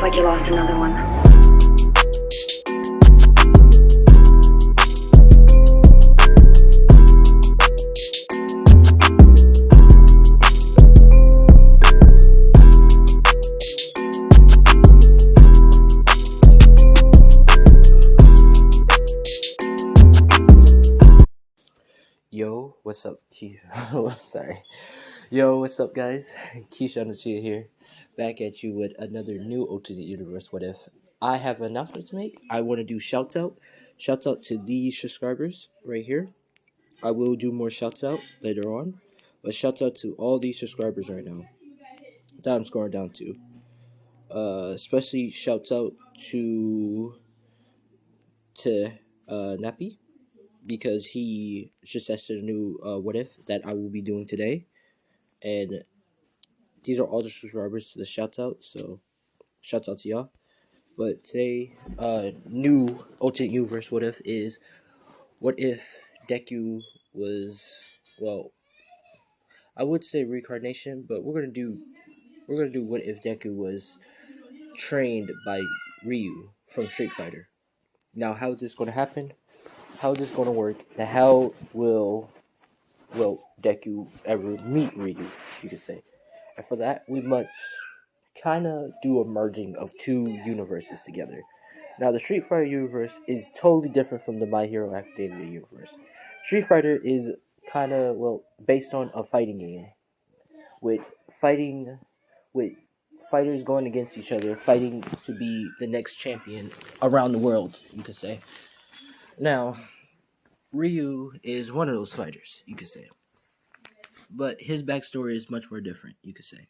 like you lost another one. Yo, what's up, Sorry. Yo, what's up, guys? Keyshawn here, back at you with another new alternate universe. What if I have an announcement to make? I want to do shout out to these subscribers right here. I will do more shouts out later on, but shout out to all these subscribers right now that I'm scoring down to. Especially shouts out to Nappy, because he just tested a new what if that I will be doing today. And these are all the subscribers to the shout out, so shout out to y'all. But today, new alternate universe what if is, what if Deku was, well, I would say reincarnation, but we're gonna do what if Deku was trained by Ryu from Street Fighter. Now, how is this gonna happen? How is this gonna work? And how will Deku ever meet Ryu, you could say. And for that, we must kind of do a merging of two universes together. Now, the Street Fighter universe is totally different from the My Hero Academia universe. Street Fighter is kind of, based on a fighting game, with fighters going against each other, fighting to be the next champion around the world, you could say. Now, Ryu is one of those fighters, you could say. But his backstory is much more different, you could say.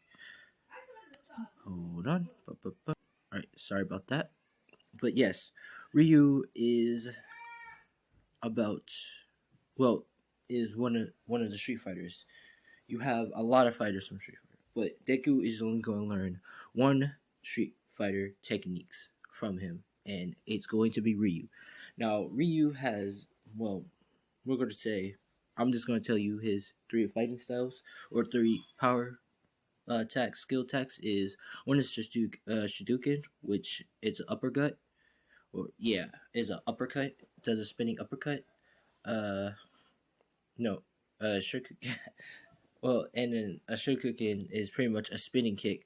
Hold on. Alright, sorry about that. But yes, Ryu is one of the Street Fighters. You have a lot of fighters from Street Fighter, but Deku is only going to learn one Street Fighter techniques from him, and it's going to be Ryu. Now, Ryu has, I'm just going to tell you his 3 fighting styles, or 3 power attacks, skill attacks. Is one is Shadouken, which is an uppercut, is an uppercut. Does a spinning uppercut. Shurikuken. And then a Shurikuken is pretty much a spinning kick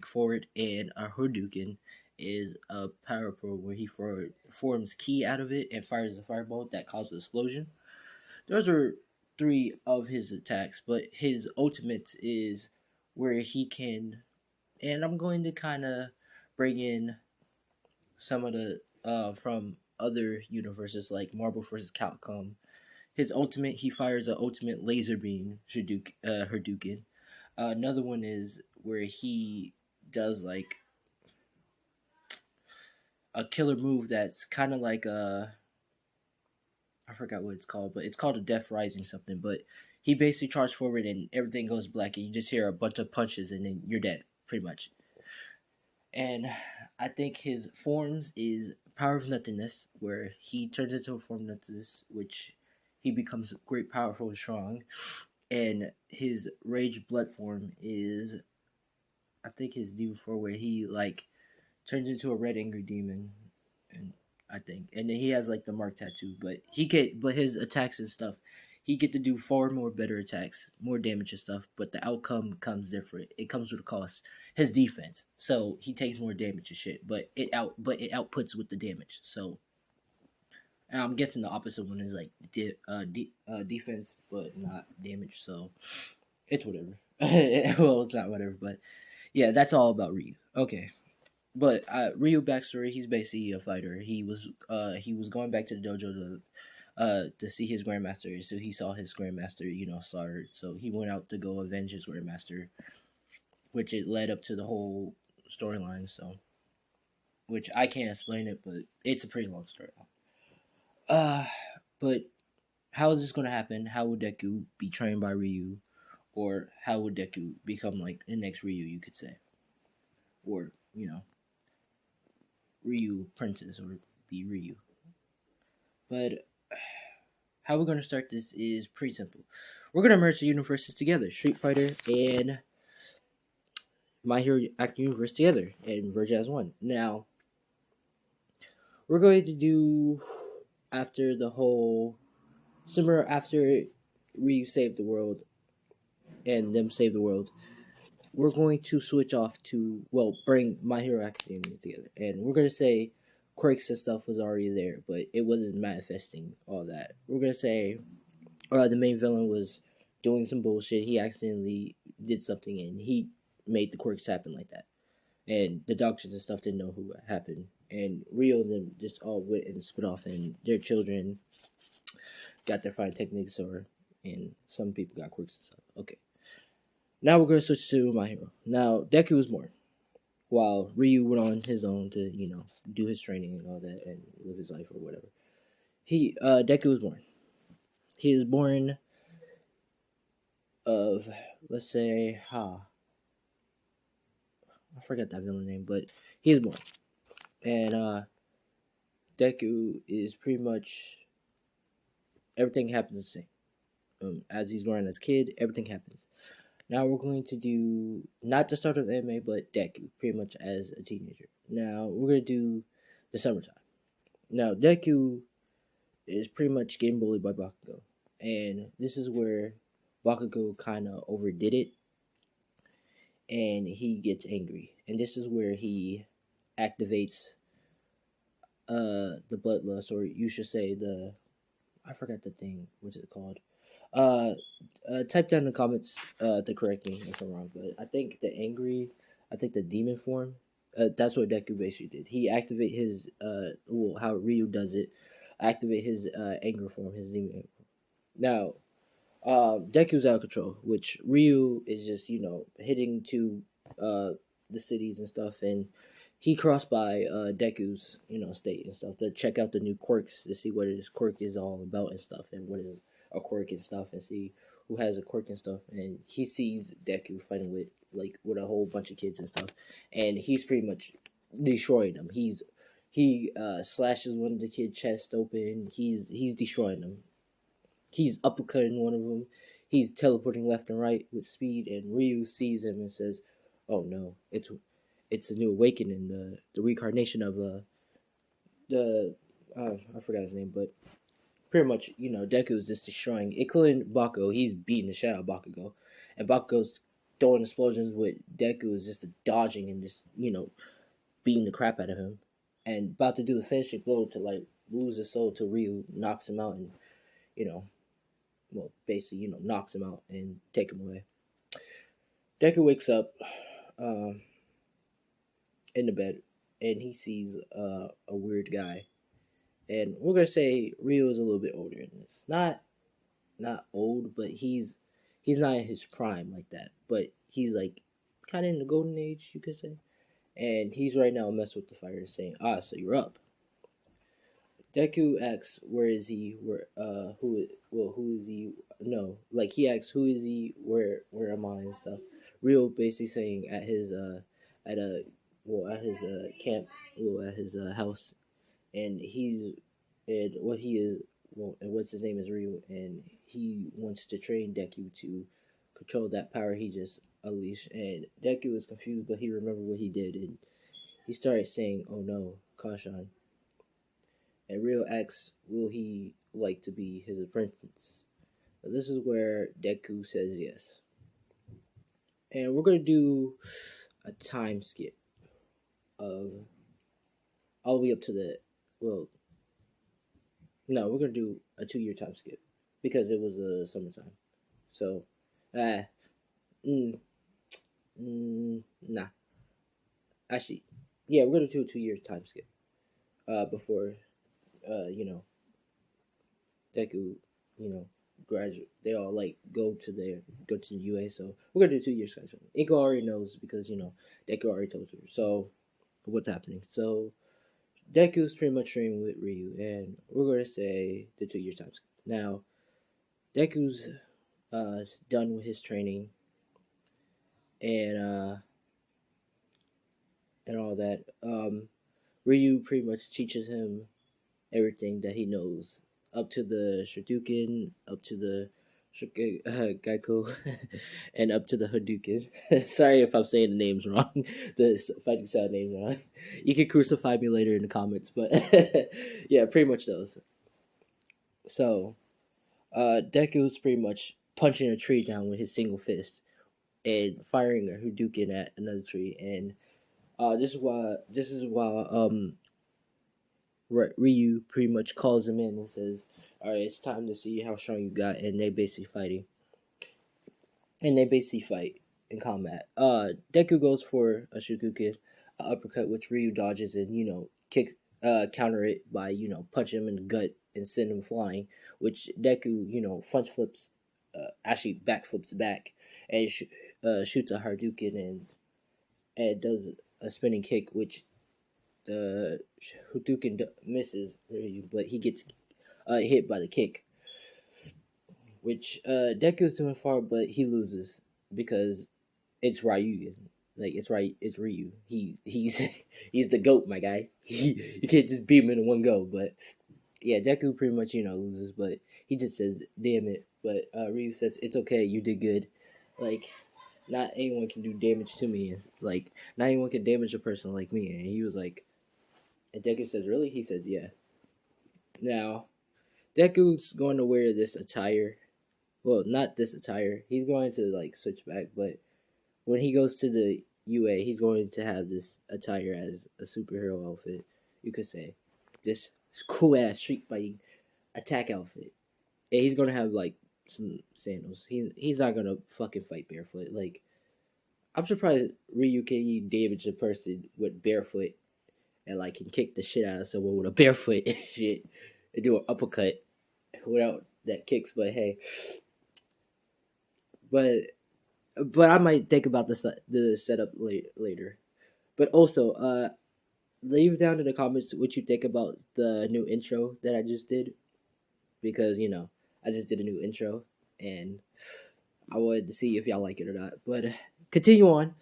forward, and a Hadouken is a power probe where he forms ki out of it and fires a fireball that causes an explosion. Those are 3 of his attacks, but his ultimate is where he can, and I'm going to kind of bring in some of the from other universes like Marvel vs. Capcom. His ultimate, he fires an ultimate laser beam Hadouken. Another one is where he does like a killer move that's kind of like I forgot what it's called, but it's called a Death Rising something. But he basically charges forward and everything goes black, and you just hear a bunch of punches, and then you're dead, pretty much. And I think his forms is Power of Nothingness, where he turns into a form of nothingness, which he becomes great, powerful, and strong. And his Rage Blood form is, I think, his Demon form, where he turns into a red angry demon, and then he has the mark tattoo, but his attacks and stuff, he get to do far more better attacks, more damage and stuff, but the outcome comes different. It comes with a cost. His defense, so he takes more damage and shit, but it outputs with the damage. So, and I'm guessing the opposite one is defense, but not damage. So it's whatever. Well, it's not whatever, but yeah, that's all about Ryu. Okay. But Ryu backstory, he's basically a fighter. He was going back to the dojo to see his grandmaster. So he saw his grandmaster, slaughtered. So he went out to go avenge his grandmaster, which it led up to the whole storyline. So, which I can't explain it, but it's a pretty long storyline. But how is this gonna happen? How will Deku be trained by Ryu, or how would Deku become the next Ryu, you could say, or Ryu Princess, or be Ryu. But how we're going to start this is pretty simple. We're going to merge the universes together, Street Fighter and My Hero Academia Universe together and Verge as one. Now we're going to do after the whole summer after Ryu saved the world and them save the world. We're going to switch off to bring My Hero Academia together, and we're gonna say quirks and stuff was already there, but it wasn't manifesting all that. We're gonna say the main villain was doing some bullshit. He accidentally did something, and he made the quirks happen like that. And the doctors and stuff didn't know who happened. And Rio and them just all went and split off, and their children got their fine techniques, and some people got quirks and stuff. Okay, now we're gonna switch to My Hero. Now Deku was born, while Ryu went on his own to do his training and all that and live his life or whatever. Deku was born. He was born of, let's say, I forgot that villain name, but he was born, and Deku is pretty much everything happens the same. As he's growing as a kid, everything happens. Now we're going to do not the start of anime, but Deku, pretty much as a teenager. Now we're gonna do the summertime. Now Deku is pretty much getting bullied by Bakugo, and this is where Bakugo kind of overdid it, and he gets angry, and this is where he activates the bloodlust, or you should say I forgot the thing. What's it called? Uh, Type down in the comments to correct me if I'm wrong, but I think the demon form. That's what Deku basically did. He activate his how Ryu does it. Activate his anger form, his demon anger form. Now, Deku's out of control, which Ryu is just hitting to the cities and stuff, and he crossed by Deku's state and stuff to check out the new quirks to see what his quirk is all about and stuff, and what is a quirk and stuff, and see who has a quirk and stuff. And he sees Deku fighting with a whole bunch of kids and stuff, and he's pretty much destroying them. He slashes one of the kids' chest open. He's destroying them. He's uppercutting one of them. He's teleporting left and right with speed, and Ryu sees him and says, "Oh no, it's a new awakening, the reincarnation of the I forgot his name, but pretty much Deku is just destroying, including Bakugo. He's beating the shit out of Bakugo, and Bakugo's throwing explosions with Deku is just dodging and just beating the crap out of him, and about to do the finishing blow to lose his soul till Ryu knocks him out and basically knocks him out and take him away. Deku wakes up in the bed, and he sees a weird guy. And we're gonna say Ryu is a little bit older in this. Not old, but he's not in his prime like that. But he's like kind of in the golden age, you could say. And he's right now messing with the fire, saying, so you're up." Deku asks, "Where is he? Who is he? No, like he asks, who is he? Where am I and stuff." Ryu basically saying at his camp, at his house, and what's his name is Ryu, and he wants to train Deku to control that power he just unleashed. And Deku is confused, but he remembered what he did, and he started saying, "Oh no, Kashan." And Ryu asks, will he like to be his apprentice? Now, this is where Deku says yes. And we're going to do a time skip of all the way up to we're going to do a 2-year time skip because it was a summertime. So, nah. Actually, yeah, we're going to do a 2-year time skip before Deku, graduate. They all go to the UA. So we're gonna do 2 years. Iko already knows because Deku already told her. So what's happening? So Deku's pretty much training with Ryu, and we're gonna say the 2 years time. Now Deku's done with his training, and all that. Ryu pretty much teaches him everything that he knows, up to the Shoryuken, up to the Geico, and up to the Hadouken. Sorry if I'm saying the names wrong, the fighting style names wrong. You can crucify me later in the comments, but yeah, pretty much those. So, Deku's pretty much punching a tree down with his single fist and firing a Hadouken at another tree, and this is why Ryu pretty much calls him in and says, "All right, it's time to see how strong you got," and they basically fight in combat. Deku goes for a Shokuken, uppercut, which Ryu dodges and kicks, counter it by punching him in the gut and send him flying. Which Deku front flips, actually backflips back and shoots a Hadouken and does a spinning kick, which the Hadouken misses Ryu, but he gets hit by the kick, which Deku's doing far, but he loses because it's Ryu. Like it's Ryu. He's he's the goat, my guy. You can't just beat him in one go. But yeah, Deku pretty much loses, but he just says, "Damn it!" But Ryu says, "It's okay. You did good." Like not anyone can do damage to me. It's like not anyone can damage a person like me. And he was like, and Deku says, "Really?" He says, "Yeah." Now Deku's going to wear this attire. Well, not this attire. He's going to like switch back, but when he goes to the UA, he's going to have this attire as a superhero outfit. You could say this cool ass street fighting attack outfit, and he's gonna have like some sandals. He's not gonna fucking fight barefoot. Like I'm surprised Ryu can damage a person with barefoot and like can kick the shit out of someone with a barefoot shit and do an uppercut without that kicks. But hey, but I might think about the setup later. But also, leave down in the comments what you think about the new intro that I just did, because I just did a new intro and I wanted to see if y'all like it or not. But continue on.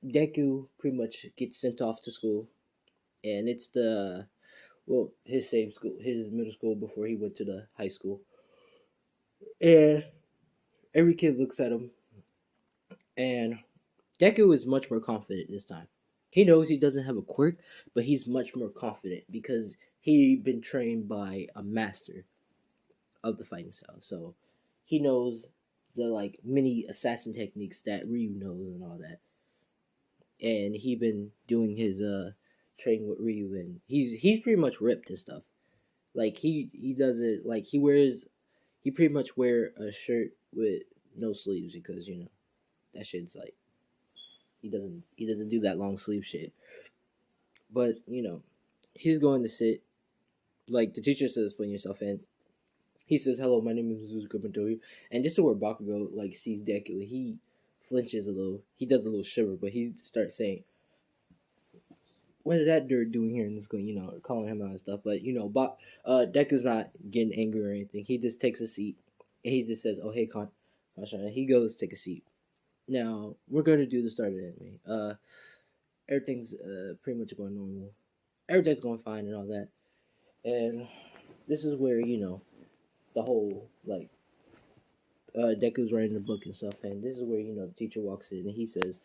Deku pretty much gets sent off to school, and it's his same school, his middle school before he went to the high school, and every kid looks at him. And Deku is much more confident this time. He knows he doesn't have a quirk, but he's much more confident because he been trained by a master of the fighting style. So he knows the like many assassin techniques that Ryu knows and all that. And he been doing his training with Ryu, and he's pretty much ripped and stuff. Like he does it like he pretty much wear a shirt with no sleeves because that shit's like he doesn't do that long sleeve shit. But he's going to sit like the teacher says, putting yourself in. He says, "Hello, my name is Suzuka Midori," and just to where Bakugo like sees Deku, he flinches a little. He does a little shiver, but he starts saying, "What is that dirt doing here?" And it's going, calling him out and stuff. But Deku's not getting angry or anything. He just takes a seat and he just says, "Oh hey, Kansha," and he goes take a seat. Now we're going to do the start of the anime. Everything's pretty much going normal. Everything's going fine and all that. And this is where the whole like Deku's writing the book and stuff, and this is where the teacher walks in and he says,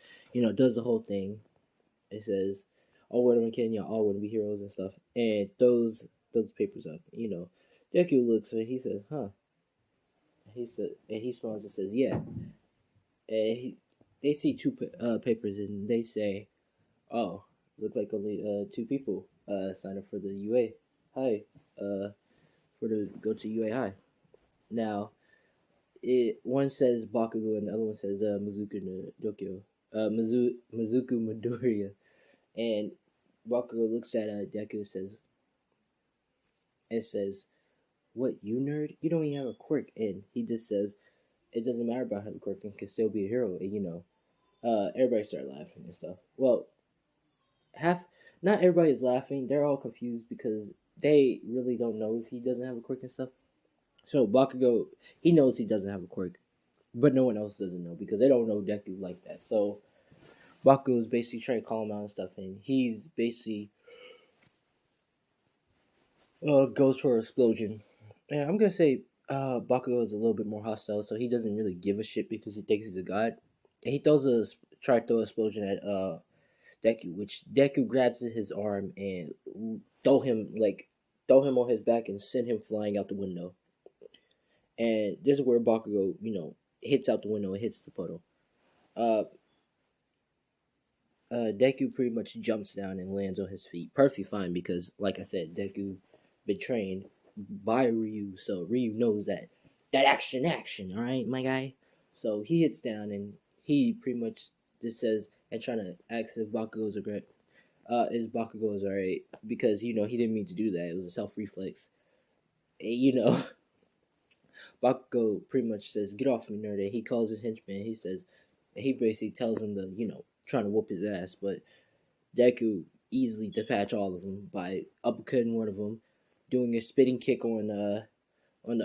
does the whole thing. It says, "Oh, what am I kidding? Y'all all want to be heroes and stuff," and throws papers up. Deku looks and he says, "Huh." And he smiles and says, "Yeah." And they see two papers and they say, "Oh, look like only two people signed up for the UA High for to go to UA High." Now, one says Bakugo and the other one says Mizuku Midoriya. And Bakugo looks at Deku and says, "What, you nerd? You don't even have a quirk." And he just says, "It doesn't matter about having a quirk and can still be a hero." And everybody started laughing and stuff. Well, not everybody is laughing. They're all confused because they really don't know if he doesn't have a quirk and stuff. So Bakugo, he knows he doesn't have a quirk, but no one else doesn't know because they don't know Deku like that. So Bakugo is basically trying to call him out and stuff, and he's basically goes for an explosion. And I'm gonna say Bakugo is a little bit more hostile, so he doesn't really give a shit because he thinks he's a god. And he throws a try to throw an explosion at Deku, which Deku grabs his arm and throw him on his back and send him flying out the window. And this is where Bakugo, hits out the window and hits the puddle. Uh, Deku pretty much jumps down and lands on his feet, perfectly fine because, like I said, Deku been trained by Ryu, so Ryu knows that action, all right, my guy. So he hits down and he pretty much just says and trying to ask if Bakugo's alright. Is Bakugo's alright because he didn't mean to do that. It was a self reflex. And, Bakugo pretty much says, "Get off me, nerd." And he calls his henchman. He basically tells him to trying to whoop his ass, but Deku easily dispatch all of them by uppercutting one of them, doing a spitting kick on the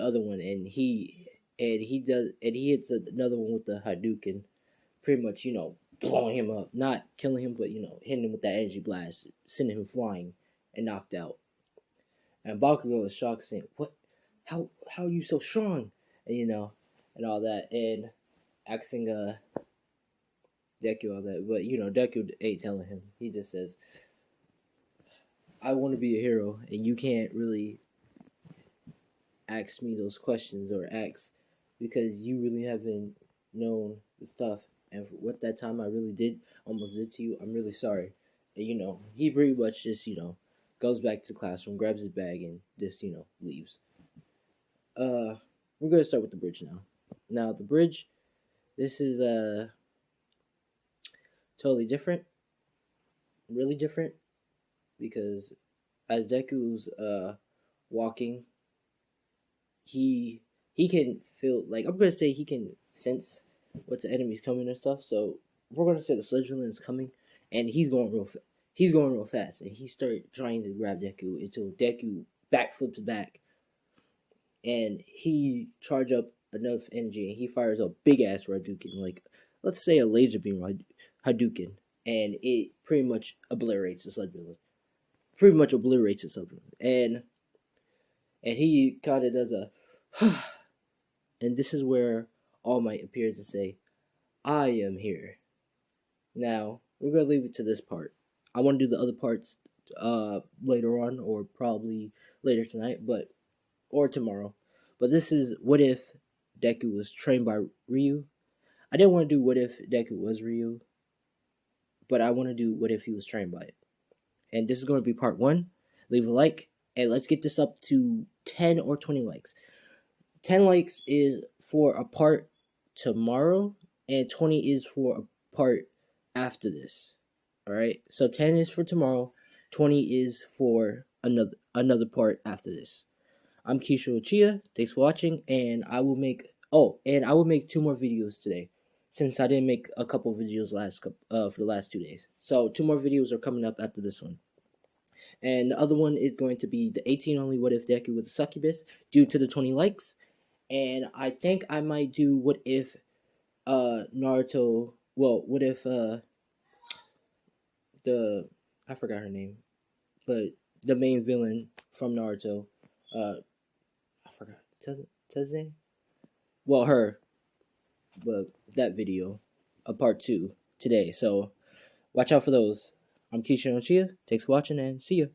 other one, and he hits another one with the Hadouken, pretty much blowing him up, not killing him, but hitting him with that energy blast, sending him flying and knocked out. And Bakugo is shocked, saying, "What? How are you so strong?" And all that, and asking Deku all that, but Deku ain't telling him. He just says, "I want to be a hero, and you can't really ask me those questions or ask because you really haven't known the stuff. And for what that time I really almost did to you, I'm really sorry." And he pretty much just goes back to the classroom, grabs his bag, and just leaves. We're gonna start with the bridge now. Now the bridge, this is totally different, really different, because as Deku's walking, he can feel, like, I'm gonna say he can sense what's the enemy's coming and stuff. So we're gonna say the Slytherin is coming, and he's going real fast, and he started trying to grab Deku until Deku backflips back, and he charge up enough energy, and he fires a big ass Hadouken, like let's say a laser beam Hadouken, and it pretty much obliterates the Slytherin. And he kind of does a, and this is where All Might appears to say, "I am here." Now we're gonna leave it to this part. I want to do the other parts later on, or probably later tonight, or tomorrow. But this is what if Deku was trained by Ryu. I didn't want to do what if Deku was Ryu, but I want to do what if he was trained by it. And this is going to be part 1. Leave a like, and let's get this up to 10 or 20 likes. 10 likes is for a part tomorrow, and 20 is for a part after this. Alright? So 10 is for tomorrow, 20 is for another part after this. I'm Keisha Ochia. Thanks for watching, and I will make 2 more videos today, since I didn't make a couple videos for the last 2 days. So 2 more videos are coming up after this one. And the other one is going to be the 18 only what if Deku was a succubus due to the 20 likes. And I think I might do what if Naruto, well, what if I forgot her name, but the main villain from Naruto, I forgot Teze? Well, her, but that video, a part 2 today. So watch out for those. I'm Keisha Ochia. Thanks for watching, and see ya.